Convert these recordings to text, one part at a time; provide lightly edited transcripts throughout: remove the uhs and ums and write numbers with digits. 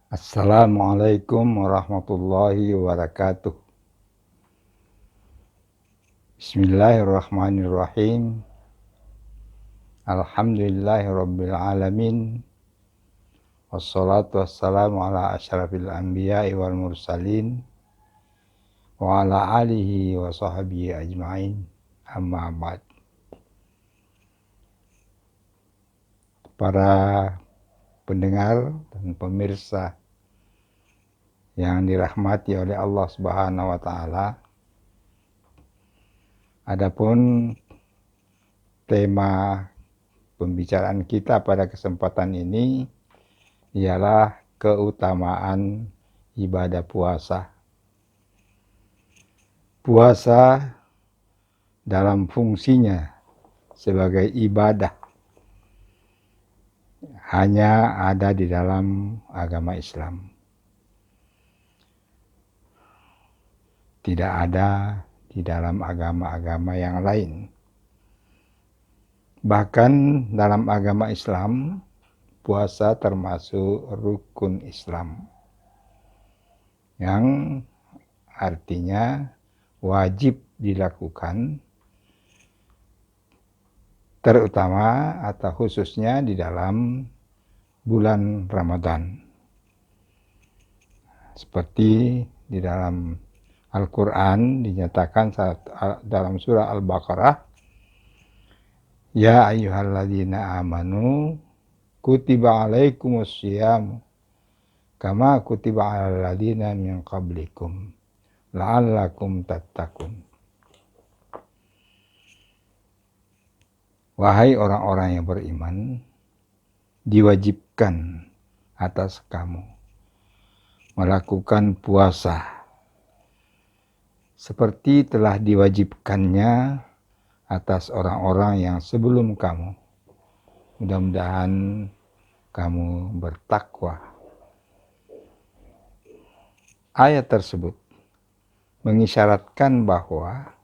Assalamualaikum warahmatullahi wabarakatuh. Bismillahirrahmanirrahim. Alhamdulillahirabbil alamin. Wassalatu wassalamu ala asyrafil anbiya'i wal mursalin wa ala alihi wa sahbihi ajmain. Amma ba'd. Para pendengar dan pemirsa yang dirahmati oleh Allah Subhanahu wa taala. Adapun tema pembicaraan kita pada kesempatan ini ialah keutamaan ibadah puasa. Puasa dalam fungsinya sebagai ibadah hanya ada di dalam agama Islam. Tidak ada di dalam agama-agama yang lain. Bahkan dalam agama Islam, puasa termasuk rukun Islam, yang artinya wajib dilakukan, terutama atau khususnya di dalam bulan Ramadan. Seperti di dalam Al-Quran dinyatakan dalam surah Al-Baqarah, Ya ayyuhalladzina amanu kutiba alaikumus syiyam kama kutiba alal ladzina min qablikum la'allakum tattaqun. Wahai orang-orang yang beriman, diwajibkan atas kamu melakukan puasa seperti telah diwajibkannya atas orang-orang yang sebelum kamu. Mudah-mudahan kamu bertakwa. Ayat tersebut mengisyaratkan bahwa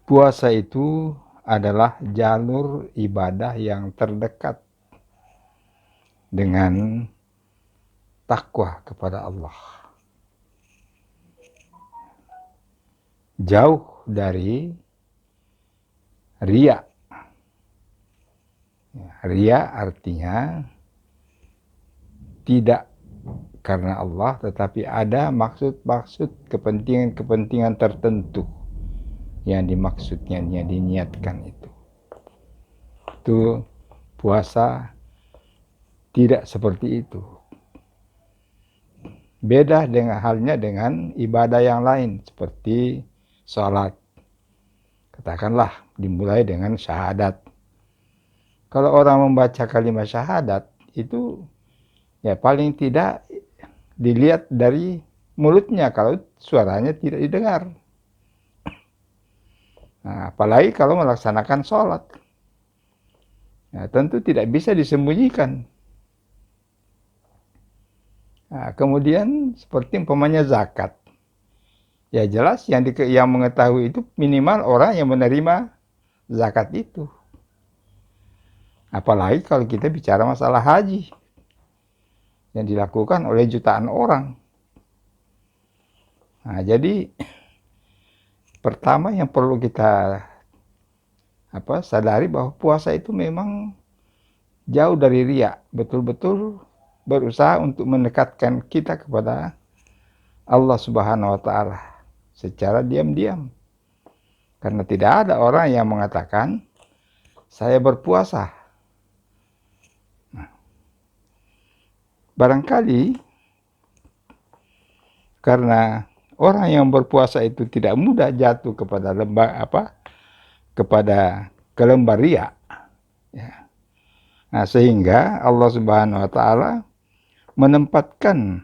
puasa itu adalah jalur ibadah yang terdekat dengan takwa kepada Allah. Jauh dari riya. Riya artinya tidak karena Allah, tetapi ada maksud-maksud kepentingan-kepentingan tertentu yang dimaksudnya, yang diniatkan itu. Itu puasa tidak seperti itu. Beda dengan halnya dengan ibadah yang lain seperti sholat. Katakanlah dimulai dengan syahadat. Kalau orang membaca kalimat syahadat itu ya paling tidak dilihat dari mulutnya kalau suaranya tidak didengar. Nah, apalagi kalau melaksanakan sholat. Nah, tentu tidak bisa disembunyikan. Nah, kemudian seperti umpamanya zakat. Ya jelas yang mengetahui itu minimal orang yang menerima zakat itu. Apalagi kalau kita bicara masalah haji yang dilakukan oleh jutaan orang. Nah, jadi pertama yang perlu kita sadari bahwa puasa itu memang jauh dari riya, betul-betul berusaha untuk mendekatkan kita kepada Allah Subhanahu wa taala secara diam-diam. Karena tidak ada orang yang mengatakan saya berpuasa. Nah, barangkali karena orang yang berpuasa itu tidak mudah jatuh kepada kelembar riya. Ya. Nah, sehingga Allah Subhanahu wa taala menempatkan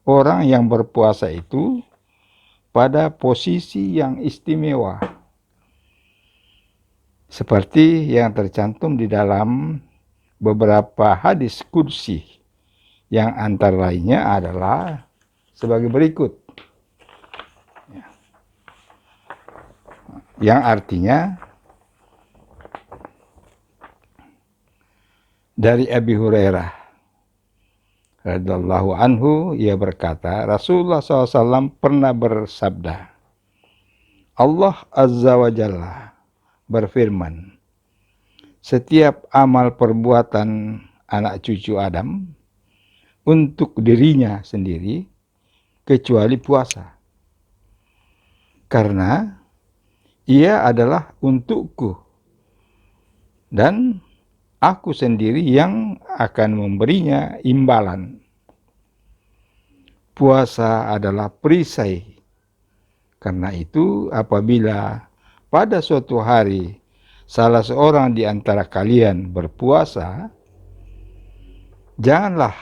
orang yang berpuasa itu pada posisi yang istimewa. Seperti yang tercantum di dalam beberapa hadis qudsi yang antara lainnya adalah sebagai berikut. Yang artinya dari Abi Hurairah radhiyallahu anhu, ia berkata, Rasulullah SAW pernah bersabda, Allah Azza wa Jalla berfirman, setiap amal perbuatan anak cucu Adam untuk dirinya sendiri kecuali puasa. Karena ia adalah untukku dan aku sendiri yang akan memberinya imbalan. Puasa adalah perisai. Karena itu apabila pada suatu hari salah seorang di antara kalian berpuasa, janganlah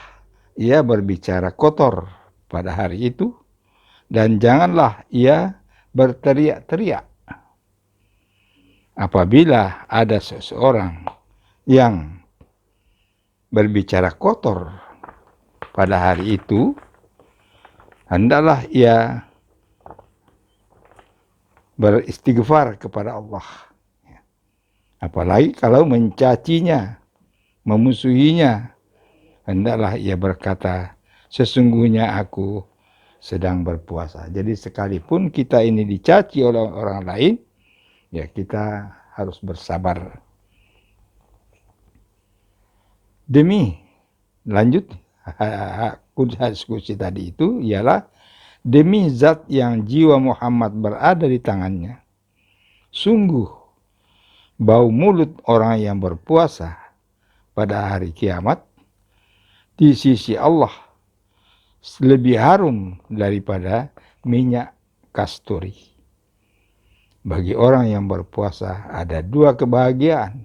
ia berbicara kotor pada hari itu, dan janganlah ia berteriak-teriak. Apabila ada seseorang yang berbicara kotor pada hari itu, hendaklah ia beristighfar kepada Allah. Apalagi kalau mencacinya, memusuhinya, hendaklah ia berkata, sesungguhnya aku sedang berpuasa. Jadi sekalipun kita ini dicaci oleh orang lain, ya kita harus bersabar. Demi, lanjut, diskusi tadi itu ialah, demi zat yang jiwa Muhammad berada di tangannya, sungguh bau mulut orang yang berpuasa pada hari kiamat di sisi Allah lebih harum daripada minyak kasturi. Bagi orang yang berpuasa ada dua kebahagiaan,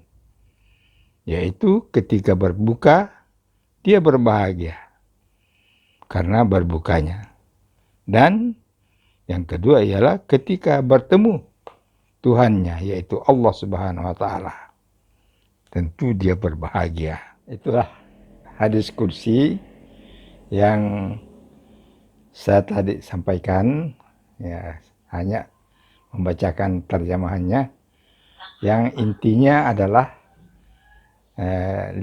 yaitu ketika berbuka dia berbahagia karena berbukanya. Dan yang kedua ialah ketika bertemu Tuhannya, yaitu Allah Subhanahu wa Ta'ala. Tentu dia berbahagia. Itulah hadis kursi yang saya tadi sampaikan, ya hanya membacakan terjemahannya. Yang intinya adalah 5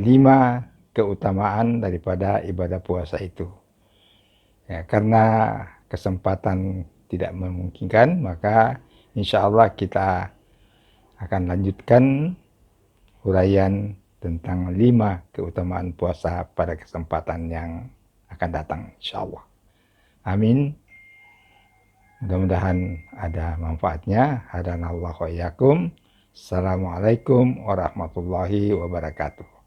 keutamaan daripada ibadah puasa itu. Ya, karena kesempatan tidak memungkinkan, maka insya Allah kita akan lanjutkan uraian tentang 5 keutamaan puasa pada kesempatan yang akan datang, insya Allah. Amin. Mudah-mudahan ada manfaatnya. Hadanallahu wa iyyakum. Assalamualaikum warahmatullahi wabarakatuh.